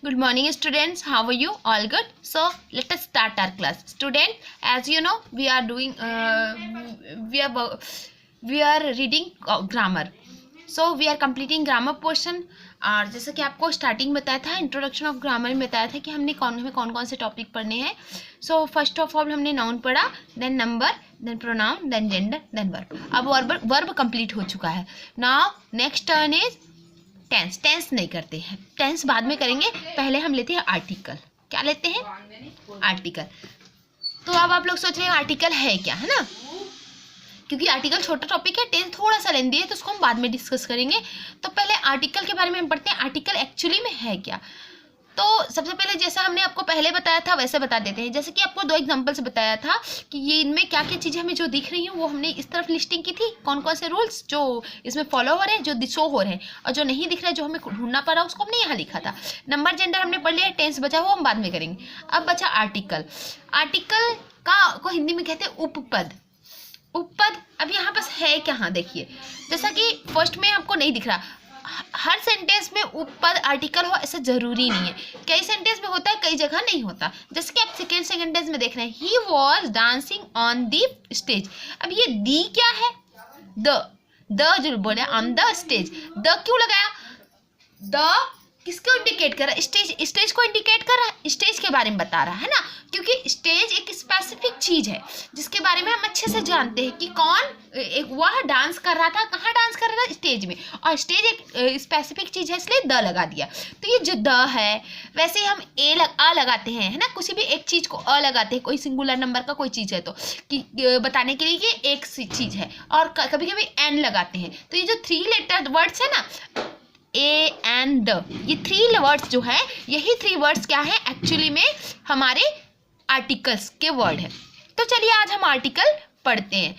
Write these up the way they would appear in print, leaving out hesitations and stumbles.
Good morning, students. How are you? All good? So let us start our class. Student, as you know, we are doing we are reading grammar. So we are completing grammar portion. और जैसा कि आपको starting बताया था, introduction of grammar में बताया था कि हमें कौन कौन से टॉपिक पढ़ने हैं. सो फर्स्ट ऑफ ऑल हमने नाउन पढ़ा, then number, then pronoun, then gender, then verb. अब वर्ब कंप्लीट हो चुका है. Now next turn is tense. Tense नहीं करते हैं, टेंस बाद में करेंगे. पहले हम लेते हैं आर्टिकल. क्या लेते हैं? आर्टिकल. तो अब आप लोग सोच रहे हैं आर्टिकल है क्या, है ना? क्योंकि आर्टिकल छोटा टॉपिक है, टेंस थोड़ा सा लेंदी है, तो उसको हम बाद में डिस्कस करेंगे. तो पहले आर्टिकल के बारे में हम पढ़ते हैं. आर्टिकल एक्चुअली में है क्या? तो सबसे पहले जैसा हमने आपको पहले बताया था वैसे बता देते हैं. जैसे कि आपको 2 एग्जांपल से बताया था कि ये इनमें क्या क्या चीज़ें हमें जो दिख रही हैं वो हमने इस तरफ लिस्टिंग की थी. कौन कौन से रूल्स जो इसमें फॉलो हो रहे हैं, जो शो हो रहे हैं, और जो नहीं दिख रहा है, जो हमें ढूंढना पड़ा, उसको हमने यहाँ लिखा था. नंबर जेंडर हमने पढ़ लिया. टेंस बचा हुआ हम बाद में करेंगे. अब बचा आर्टिकल. आर्टिकल को हिंदी में कहते हैं उपपद. उपपद अब यहाँ पास है कहाँ, देखिए. जैसा कि फर्स्ट में आपको नहीं दिख रहा, हर सेंटेंस में उपपद आर्टिकल हो ऐसा जरूरी नहीं है. कई सेंटेंस में होता है, कई जगह नहीं होता. जैसे कि आप सेकेंड सेंटेंस में देख रहे हैं, he was dancing on the stage. अब ये दी क्या है? द जो बोले ऑन द स्टेज. द क्यों लगाया? द किसको इंडिकेट कर रहा है? स्टेज को इंडिकेट कर रहा है. स्टेज के बारे में बता रहा है ना, क्योंकि स्टेज एक स्पेसिफिक चीज है जिसके बारे में हम अच्छे से जानते हैं कि कौन एक वह डांस कर रहा था. कहाँ डांस कर रहा था? स्टेज में. और स्टेज एक स्पेसिफिक चीज है, इसलिए द लगा दिया. तो ये जो द है, वैसे ही हम अ लगाते हैं, है ना. किसी भी एक चीज को अ लगाते हैं, कोई सिंगुलर नंबर का कोई चीज है तो कि बताने के लिए कि एक चीज है. और कभी कभी एन लगाते हैं. तो ये जो 3 लेटर वर्ड्स है ना, ए एंड द, ये 3 वर्ड्स जो है, यही 3 वर्ड्स क्या है एक्चुअली में हमारे आर्टिकल्स के वर्ड है. तो चलिए आज हम आर्टिकल पढ़ते हैं.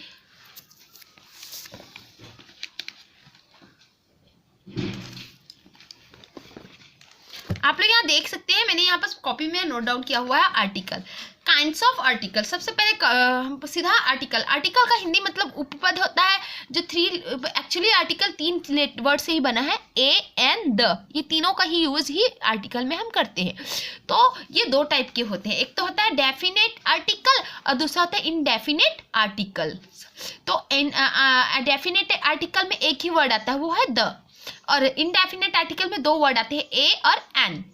आप लोग यहाँ देख सकते हैं, मैंने यहाँ पर कॉपी में नोट डाउन किया हुआ है आर्टिकल. Kinds of article. सबसे पहले सीधा आर्टिकल. आर्टिकल का हिंदी मतलब उपपद होता है. जो 3 एक्चुअली आर्टिकल 3 वर्ड से ही बना है, ए एंड द. ये तीनों का ही यूज ही आर्टिकल में हम करते हैं. तो ये 2 टाइप के होते हैं. एक तो होता है डेफिनेट आर्टिकल और दूसरा होता है इनडेफिनेट आर्टिकल. तो डेफिनेट आर्टिकल में एक ही वर्ड आता है, वो है द. और इनडेफिनेट आर्टिकल में 2 वर्ड आते हैं, ए और एन.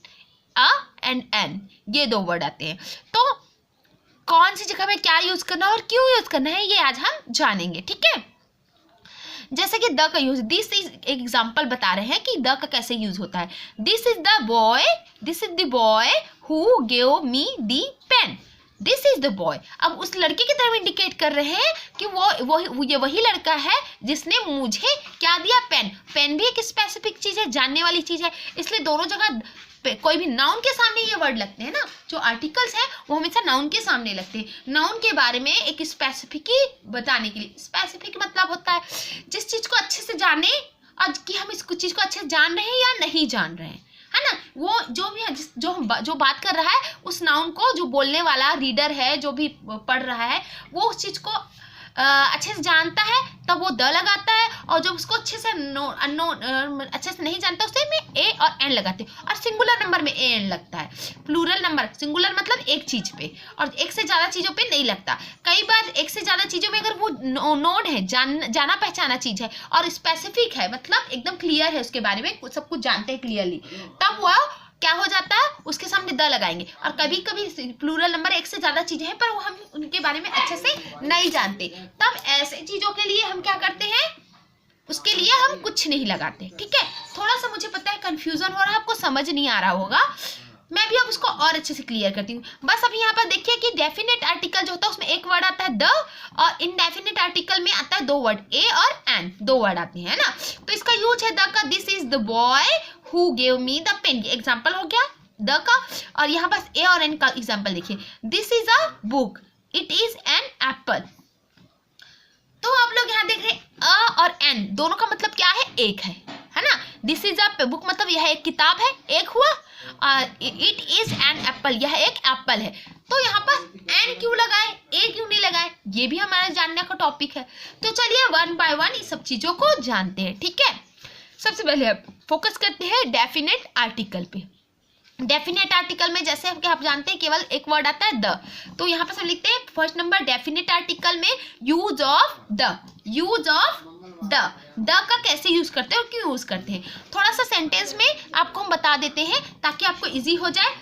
अ एंड एन, ये 2 वर्ड आते हैं. तो कौन सी जगह में क्या यूज करना है और क्यों यूज करना है, ये आज हम जानेंगे. ठीक है. जैसे कि द का यूज, दिस इज एक एग्जांपल बता रहे हैं कि द का कैसे यूज होता है. This is the boy who gave me the pen. This is the boy. अब उस लड़के की तरफ इंडिकेट कर रहे हैं कि ये वही लड़का है जिसने मुझे क्या दिया? पेन. पेन भी एक स्पेसिफिक चीज है, जानने वाली चीज है, इसलिए दोनों जगह कोई भी नाउन के सामने ये वर्ड लगते हैं ना. जो आर्टिकल्स है वो हमेशा नाउन के सामने लगते हैं. नाउन के बारे में एक स्पेसिफिक ही बताने के लिए. स्पेसिफिक मतलब होता है जिस चीज को अच्छे से जाने, और कि हम इस चीज को अच्छे से जान रहे हैं या नहीं जान रहे हैं, है ना. वो जो भी है, जो बात कर रहा है, उस नाउन को जो बोलने वाला रीडर है, जो भी पढ़ रहा है, वो उस चीज को अच्छे से जानता है तब वो द लगाता है. और जब उसको अच्छे से अच्छे से नहीं जानता, उससे में ए और एन लगाते हैं. और सिंगुलर नंबर में ए एन लगता है. प्लूरल नंबर, सिंगुलर मतलब एक चीज पे, और एक से ज्यादा चीजों पे नहीं लगता. कई बार एक से ज्यादा चीजों में अगर वो नोन है, जाना पहचाना चीज है और स्पेसिफिक है, मतलब एकदम क्लियर है, उसके बारे में सब कुछ जानते हैं क्लियरली, तब वह क्या हो जाता है, उसके सामने द लगाएंगे. और कभी कभी प्लूरल नंबर एक से ज्यादा चीजें हैं पर वो हम उनके बारे में अच्छे से नहीं जानते, तब ऐसे चीजों के लिए हम क्या करते हैं, उसके लिए हम कुछ नहीं लगाते. ठीक है. थोड़ा सा मुझे पता है कंफ्यूजन हो रहा है, आपको समझ नहीं आ रहा होगा, मैं भी अब उसको और अच्छे से क्लियर करती हूँ. बस अब यहाँ पर देखिए कि डेफिनेट आर्टिकल जो होता है उसमें एक वर्ड आता है द, और इनडेफिनेट आर्टिकल में आता है 2 वर्ड, ए और एन. 2 वर्ड आते हैं ना. तो इसका यूज है द का. This is the boy who gave me the pen. ये एग्जाम्पल हो गया द का. और यहाँ पास ए और एन का एग्जाम्पल देखिए. This is a book, it is an apple. तो आप लोग यहाँ देख रहे हैं अ और एन दोनों का मतलब क्या है? एक है ना. दिस इज अ बुक मतलब यह एक किताब है, एक हुआ. इट इज एन एप्पल, यह एक एप्पल है. तो यहाँ पर एन क्यों लगाए, ए क्यों नहीं लगाए, ये भी हमारा जानने का टॉपिक है. तो चलिए 1 बाय 1 इस सब चीजों को जानते हैं. ठीक है. सबसे पहले फोकस करते हैं डेफिनेट आर्टिकल पे. डेफिनेट आर्टिकल में जैसे आप जानते हैं केवल एक वर्ड आता है द, तो यहाँ पर हम लिखते हैं फर्स्ट नंबर डेफिनेट आर्टिकल में use of the, use of the का कैसे यूज करते हैं और क्यों यूज करते हैं, थोड़ा सा सेंटेंस में आपको हम बता देते हैं ताकि आपको इजी हो जाए।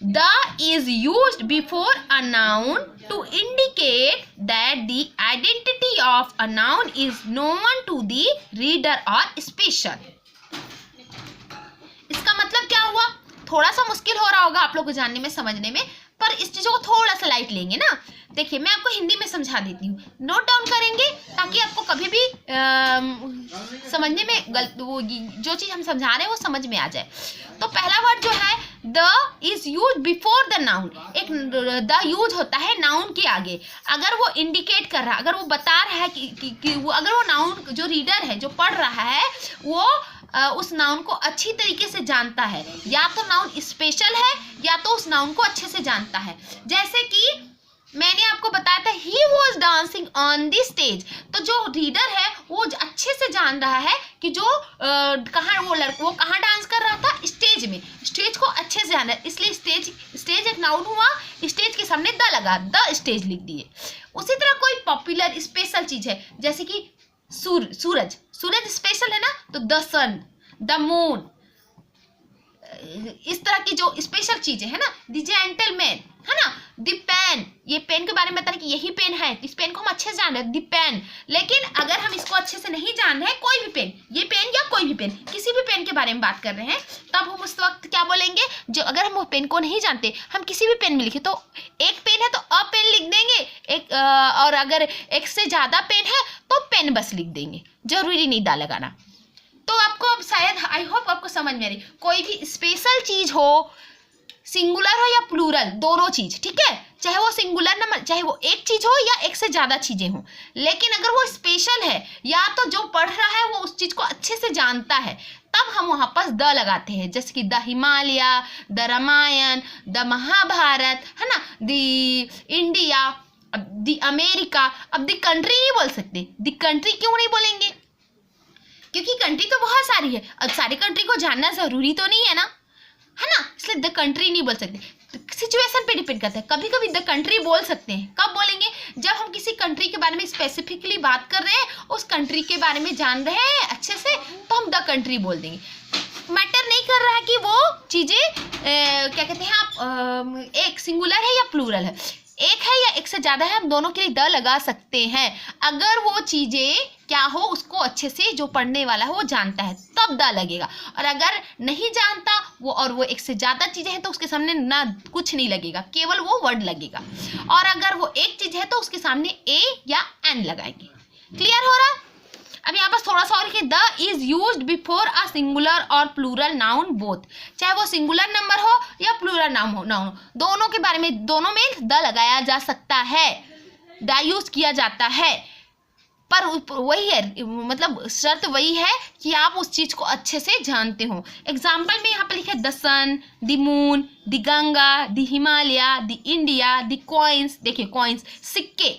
The is used before a noun to indicate that the identity of a noun is known to the reader और स्पेशल। इसका मतलब क्या हुआ, थोड़ा सा मुश्किल हो रहा होगा आप लोग को जानने में समझने में, पर इस चीजों को थोड़ा सा लाइट लेंगे ना। देखिए मैं आपको हिंदी में समझा देती हूँ, नोट डाउन करेंगे ताकि आपको कभी भी समझने में वो जो चीज हम समझा रहे हैं वो समझ में आ जाए। तो पहला वर्ड जो है the is use before the noun, एक द यूज होता है नाउन के आगे। अगर वो इंडिकेट कर रहा है, अगर वो बता रहा है कि वो, अगर वो नाउन जो रीडर है जो पढ़ रहा है वो उस नाउन को अच्छी तरीके से जानता है, या तो नाउन स्पेशल है या तो उस नाउन को अच्छे से जानता है। जैसे कि मैंने आपको बताया था he was dancing on the stage, तो जो रीडर है वो अच्छे से जान रहा है कि जो कहाँ वो कहाँ डांस कर रहा था, स्टेज में, स्टेज को अच्छे से जाना है, इसलिए स्टेज एक नाउन हुआ, स्टेज के सामने द लगा, द स्टेज लिख दिए। उसी तरह कोई पॉपुलर स्पेशल चीज है जैसे कि सूरज, सूरज स्पेशल है ना, तो द सन, द मून, इस तरह की जो स्पेशल चीजें है ना, द जेंटलमैन है ना, द पेन, ये पेन के बारे में बता रहे कि यही पेन है, इस पेन को हम अच्छे से जान रहे हैं, द पेन। लेकिन अगर हम इसको अच्छे से नहीं जान रहे, कोई भी पेन, ये पेन या कोई भी पेन, किसी भी पेन के बारे में बात कर रहे हैं, तब हम उस वक्त क्या बोलेंगे, जो अगर हम वो पेन को नहीं जानते, हम किसी भी पेन में लिखे, तो एक पेन है तो अ पेन लिख देंगे, एक और अगर एक से ज्यादा पेन है तो पेन बस लिख देंगे, जरूरी नहीं दा लगाना। तो आपको अब शायद आई होप आपको समझ में आ रही, कोई भी स्पेशल चीज हो, सिंगुलर हो या प्लूरल, दोनों चीज, ठीक है, चाहे वो सिंगुलर नंबर, चाहे वो एक चीज हो या एक से ज्यादा चीजें हो, लेकिन अगर वो स्पेशल है या तो जो पढ़ रहा है वो उस चीज को अच्छे से जानता है, तब हम वहां पर द लगाते हैं। जैसे कि the Himalaya, the Ramayan, the Mahabharat, है ना, द इंडिया, द अमेरिका। अब द कंट्री नहीं बोल सकते, द कंट्री क्यों नहीं बोलेंगे, क्योंकि कंट्री तो बहुत सारी है, अब सारी कंट्री को जानना जरूरी तो नहीं है ना, है ना, इसलिए द कंट्री नहीं बोल सकते। सिचुएशन पे डिपेंड करता है, कभी कभी द कंट्री बोल सकते हैं, कब बोलेंगे, जब हम किसी कंट्री के बारे में स्पेसिफिकली बात कर रहे हैं, उस कंट्री के बारे में जान रहे हैं अच्छे से, तो हम द कंट्री बोल देंगे। मैटर नहीं कर रहा है कि वो चीजें क्या कहते हैं आप, एक सिंगुलर है या प्लूरल है, एक है या एक से ज्यादा है, हम दोनों के लिए द लगा सकते हैं। अगर वो चीजें क्या हो, उसको अच्छे से जो पढ़ने वाला है वो जानता है, तब द लगेगा, और अगर नहीं जानता वो और वो एक से ज्यादा चीजें हैं तो उसके सामने ना कुछ नहीं लगेगा, केवल वो वर्ड लगेगा। और अगर वो एक चीज है तो उसके सामने ए या एन लगाएंगे। क्लियर हो रहा? अब यहाँ पर थोड़ा सा और कि the is used before a singular और प्लूरल नाउन बोथ, चाहे वो सिंगुलर नंबर हो या प्लूरल नाउन हो, दोनों के बारे में, दोनों में द लगाया जा सकता है, द यूज किया जाता है, पर वही है, मतलब शर्त वही है कि आप उस चीज को अच्छे से जानते हो। एग्जाम्पल में यहाँ पर लिखे the sun, the moon, the Ganga, the Himalaya, the India, the coins. देखिए कॉइन्स, सिक्के,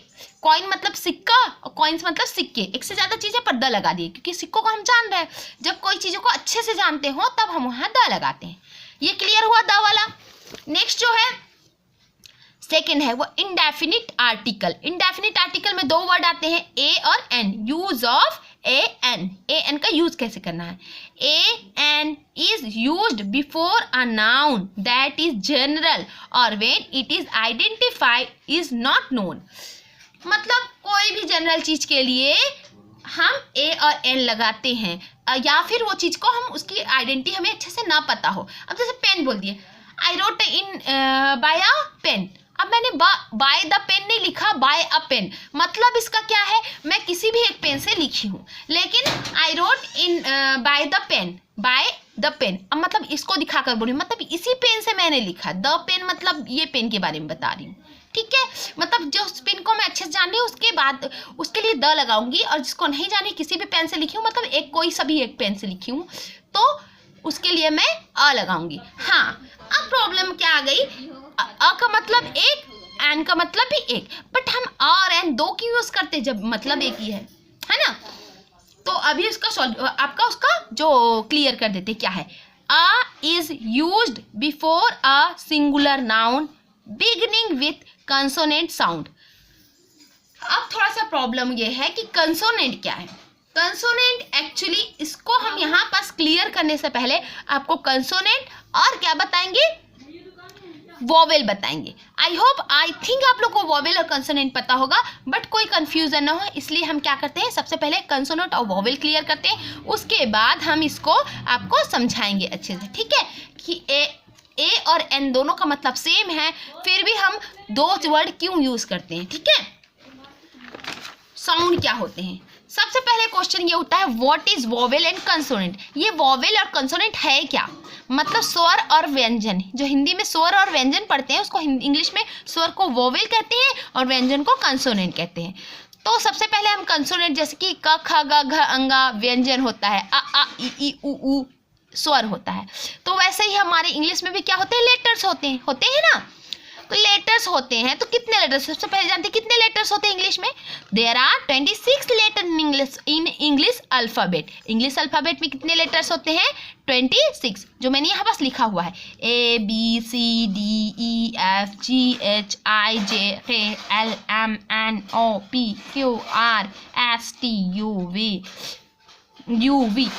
कॉइन मतलब सिक्का और कॉइन्स मतलब सिक्के, एक से ज्यादा चीजें पर द लगा दिए क्योंकि सिक्कों को हम जान रहे हैं। जब कोई चीजों को अच्छे से जानते हो तब हम वहां द लगाते हैं। ये क्लियर हुआ द वाला। नेक्स्ट जो है सेकेंड है वो इंडेफिनिट आर्टिकल। इंडेफिनिट आर्टिकल में दो वर्ड आते हैं ए और an. Use of a an, a an का यूज कैसे करना है। A an is used before a noun that is general और when it is identified is not known. मतलब कोई भी जनरल चीज के लिए हम ए और एन लगाते हैं, या फिर वो चीज को हम उसकी आइडेंटिटी हमें अच्छे से ना पता हो। अब जैसे पेन बोल दिए, I wrote in by a pen. अब मैंने बाय द पेन नहीं लिखा, बाय अ पेन, मतलब इसका क्या है, मैं किसी भी एक पेन से लिखी हूँ, लेकिन I wrote in by the pen, by the pen. अब मतलब इसको दिखाकर बोल रही हूँ, मतलब इसी पेन से मैंने लिखा। द पेन मतलब ये पेन के बारे में बता रही हूँ, ठीक है। मतलब जो पेन को मैं अच्छे से जान रही हूँ उसके बाद उसके लिए द लगाऊंगी, और जिसको नहीं जानी किसी भी पेन से लिखी हूँ, मतलब एक कोई सभी एक पेन से लिखी हूँ, तो उसके लिए मैं अ लगाऊंगी। हाँ, अब प्रॉब्लम क्या आ गई, अ का मतलब एक, एन का मतलब भी एक, बट हम अ और एन दो क्यों यूज करते जब मतलब एक ही है ना। तो अभी उसका आपका उसका जो क्लियर कर देते क्या है। a is used before a singular noun beginning with consonant sound. अब थोड़ा सा प्रॉब्लम ये है कि कंसोनेंट क्या है. कंसोनेंट एक्चुअली, इसको हम यहाँ पास क्लियर करने से पहले आपको कंसोनेंट और क्या बताएंगे, वोवेल बताएंगे. आई थिंक आप लोग को वोवेल और कंसोनेंट पता होगा, बट कोई कंफ्यूजन ना हो इसलिए हम क्या करते हैं, सबसे पहले कंसोनेंट और वोवेल क्लियर करते हैं, उसके बाद हम इसको आपको समझाएंगे अच्छे से. ठीक है कि ए और एन दोनों का मतलब सेम है, फिर भी हम दो वर्ड क्यों यूज करते हैं. ठीक है, साउंड क्या होते हैं. सबसे पहले क्वेश्चन ये उठता है, what is vowel and consonant. ये वोवेल और कंसोनेंट है क्या, मतलब स्वर और व्यंजन. जो हिंदी में स्वर और व्यंजन पढ़ते हैं उसको इंग्लिश में स्वर को वोवेल कहते हैं और व्यंजन को कंसोनेंट कहते हैं. तो सबसे पहले हम कंसोनेंट, जैसे कि क ख ग घ अंगा व्यंजन होता है, आ ई उ स्वर होता है. तो वैसे ही हमारे इंग्लिश में भी क्या होते हैं, लेटर्स होते हैं ना. तो लेटर्स होते हैं, तो कितने लेटर्स, सबसे पहले जानते हैं कितने लेटर्स होते हैं इंग्लिश में. There are 26 letter in English alphabet. English alphabet में कितने लेटर्स होते हैं, 26, जो मैंने यहाँ पास लिखा हुआ है, A B C D E F G H I J K L M N O P Q R S T U V.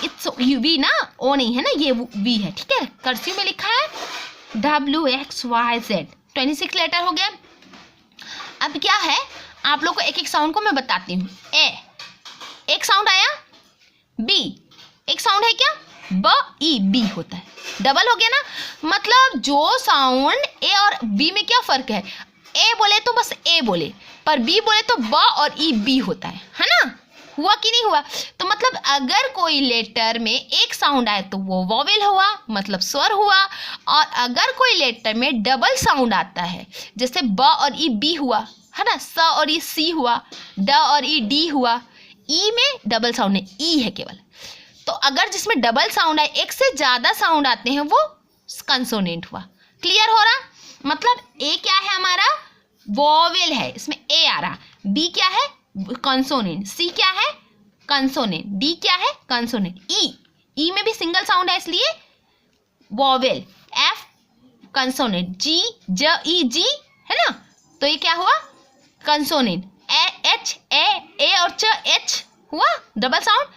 It's V ना, O नहीं है ना, ये V है. ठीक है, कर्सिव में लिखा है W X Y Z. 26 letter हो गया. अब क्या है, आप लोग को एक एक साउंड को मैं बताती हूँ. ए एक साउंड आया, बी एक साउंड है, क्या ब ई बी होता है, डबल हो गया ना. मतलब जो साउंड ए और बी में क्या फर्क है, ए बोले तो बस ए बोले, पर बी बोले तो ब और ई बी होता है ना. हुआ कि नहीं हुआ. तो मतलब अगर कोई लेटर में एक साउंड आए तो वो वोवेल हुआ, मतलब स्वर हुआ. और अगर कोई लेटर में डबल साउंड आता है, जैसे ब और ई बी हुआ है ना, स और ई सी हुआ, ड और ई डी हुआ, ई में डबल साउंड है, ई है केवल. तो अगर जिसमें डबल साउंड है, एक से ज़्यादा साउंड आते हैं, वो कंसोनेंट हुआ. क्लियर हो रहा. मतलब ए क्या है हमारा, वोवेल है, इसमें ए आ रहा. बी क्या है, कंसोनेंट. सी क्या है, कंसोनेंट. डी क्या है, कंसोनेंट. ई में भी सिंगल साउंड है इसलिए वोवेल. F consonant. जी ज ई जी है ना, तो ये क्या हुआ, कंसोनेंट. एच ए और च एच हुआ डबल साउंड,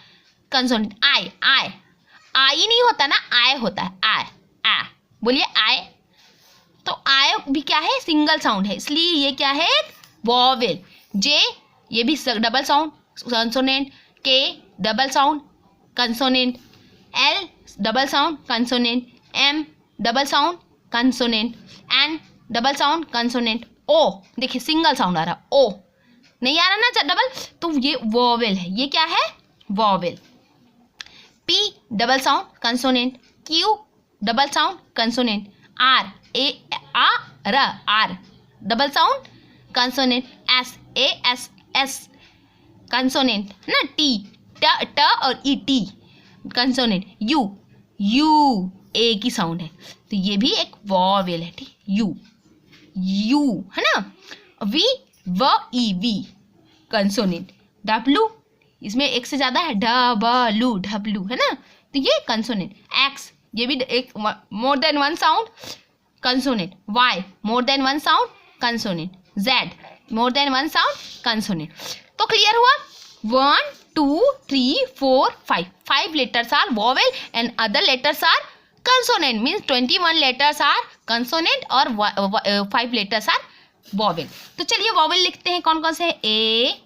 कंसोनेंट. आई नहीं होता ना, आय होता है. आय बोलिए आय. तो आय भी क्या है, सिंगल साउंड है, इसलिए ये क्या है, वोवेल. जे ये भी double sound, consonant. K double sound, consonant. L double sound, consonant. M double sound, consonant. N double sound, consonant. O देखिए सिंगल साउंड आ रहा, ओ नहीं आ रहा ना डबल, तो ये वोवेल है. ये क्या है, vowel. P double sound, consonant. Q double sound, consonant. R A आ र R double sound, consonant. S A S S consonant ना. टी ट और E T consonant. U A की साउंड है, तो ये भी एक वोवेल है. ठीक, यू है ना. वी व ई वी कंसोनेंट. डब्लू इसमें एक से ज्यादा है, डब्लू है ना, तो ये कंसोनेंट. एक्स ये भी एक more than one sound, consonant. Y more than one sound, consonant. Z more than one sound, consonant. तो क्लियर हुआ. 1 2 3 4 5 letters are vowel and other letters are consonant. means 21 letters are consonant और 5 letters are vowel. तो चलिए vowel लिखते हैं, कौन कौन से. ए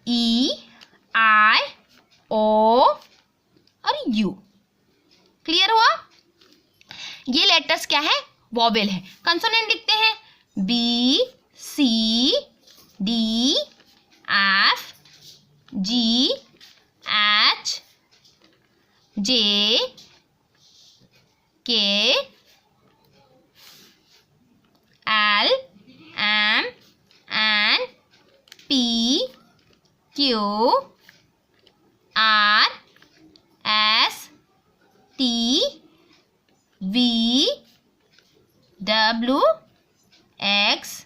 ई आई ओ और यू. क्लियर हुआ. ये लेटर्स क्या है, वोवेल है. कंसोनेंट लिखते हैं, B C D F G H J K L M N P Q R S T V W X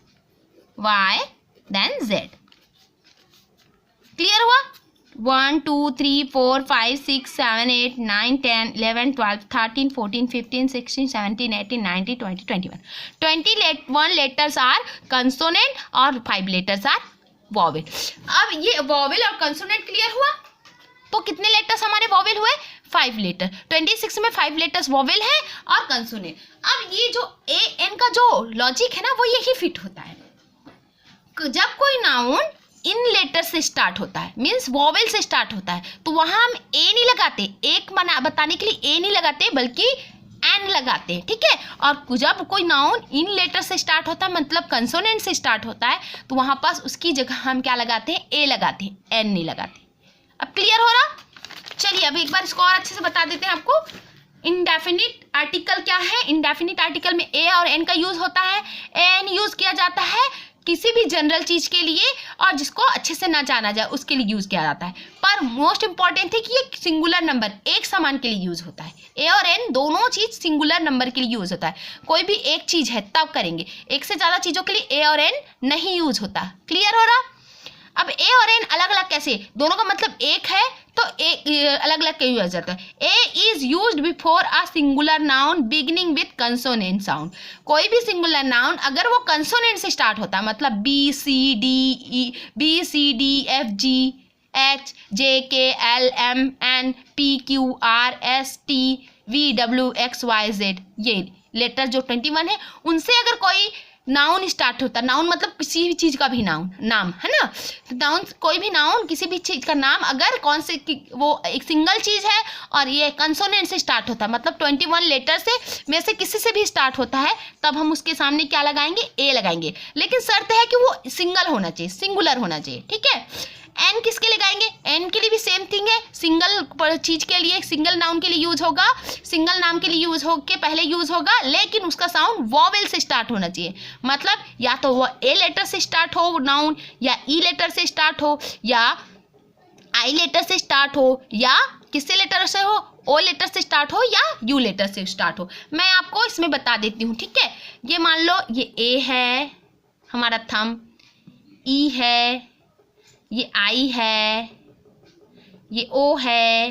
Y then Z. Clear हुआ. 1 2 3 4 5 6 7 8 9 10 11 12 13 14 15 16 17 18 19 20 21 21 letters are consonant और 5 letters are vowel. अब ये vowel और consonant clear हुआ, तो कितने letters हमारे vowel हुए? 5 लेटर. 26 में 5 लेटर्स वॉवेल है और कंसोनेंट. अब ये जो ए एन का जो लॉजिक है ना, वो यही फिट होता है. जब कोई नाउन इन लेटर से स्टार्ट होता है, मीन्स वॉवेल से स्टार्ट होता है, तो वहां हम ए नहीं लगाते, एक बताने के लिए ए नहीं लगाते, बल्कि एन लगाते हैं. ठीक है. और जब कोई नाउन इन लेटर से स्टार्ट होता है, मतलब कंसोनेंट से स्टार्ट होता है, तो वहां पास उसकी जगह हम क्या लगाते हैं? ए लगाते हैं, एन नहीं लगाते. अब क्लियर हो रहा? चलिए अब एक बार इसको और अच्छे से बता देते हैं आपको. इंडेफिनिट आर्टिकल क्या है? इंडेफिनिट आर्टिकल में ए और एन का यूज होता है. एन यूज किया जाता है किसी भी जनरल चीज के लिए, और जिसको अच्छे से ना जाना जाए उसके लिए यूज किया जाता है. पर मोस्ट इंपॉर्टेंट है कि ये सिंगुलर नंबर, एक समान के लिए यूज होता है. ए और एन दोनों चीज सिंगुलर नंबर के लिए यूज होता है. कोई भी एक चीज है तब करेंगे, एक से ज्यादा चीजों के लिए ए और एन नहीं यूज होता. क्लियर हो रहा? अब ए और एन अलग अलग कैसे? दोनों का मतलब एक है, तो एक अलग अलग क्यों यूज जाता है? A is used before a singular noun beginning with consonant sound. कोई भी सिंगुलर नाउन अगर वो कंसोनेंट से स्टार्ट होता है, मतलब B C D F G H J K L M N P Q R S T V W X Y Z, ये letter जो 21 है, उनसे अगर कोई नाउन स्टार्ट होता है, नाउन मतलब किसी भी चीज का भी नाम है ना, नाउन कोई भी नाउन किसी भी चीज का नाम अगर कौन से वो एक सिंगल चीज है और ये कंसोनेंट से स्टार्ट होता है, मतलब 21 लेटर से में से किसी से भी स्टार्ट होता है, तब हम उसके सामने क्या लगाएंगे? ए लगाएंगे. लेकिन शर्त है कि वो सिंगल होना चाहिए, सिंगुलर होना चाहिए. ठीक है. एन किसके लगाएंगे? एन के लिए भी सेम थिंग है, सिंगल चीज के लिए, सिंगल नाउन के लिए यूज होगा, सिंगल नाम के लिए यूज हो के पहले यूज होगा, लेकिन उसका साउंड वॉवेल से स्टार्ट होना चाहिए. मतलब या तो वो ए लेटर से स्टार्ट हो नाउन, या ई लेटर से स्टार्ट हो, या आई लेटर से स्टार्ट हो, या किससे लेटर से हो? ओ लेटर से स्टार्ट हो, या यू लेटर से स्टार्ट हो. मैं आपको इसमें बता देती हूँ. ठीक है. ये मान लो ये ए है हमारा थंब, ई है, ये आई है, ये ओ है,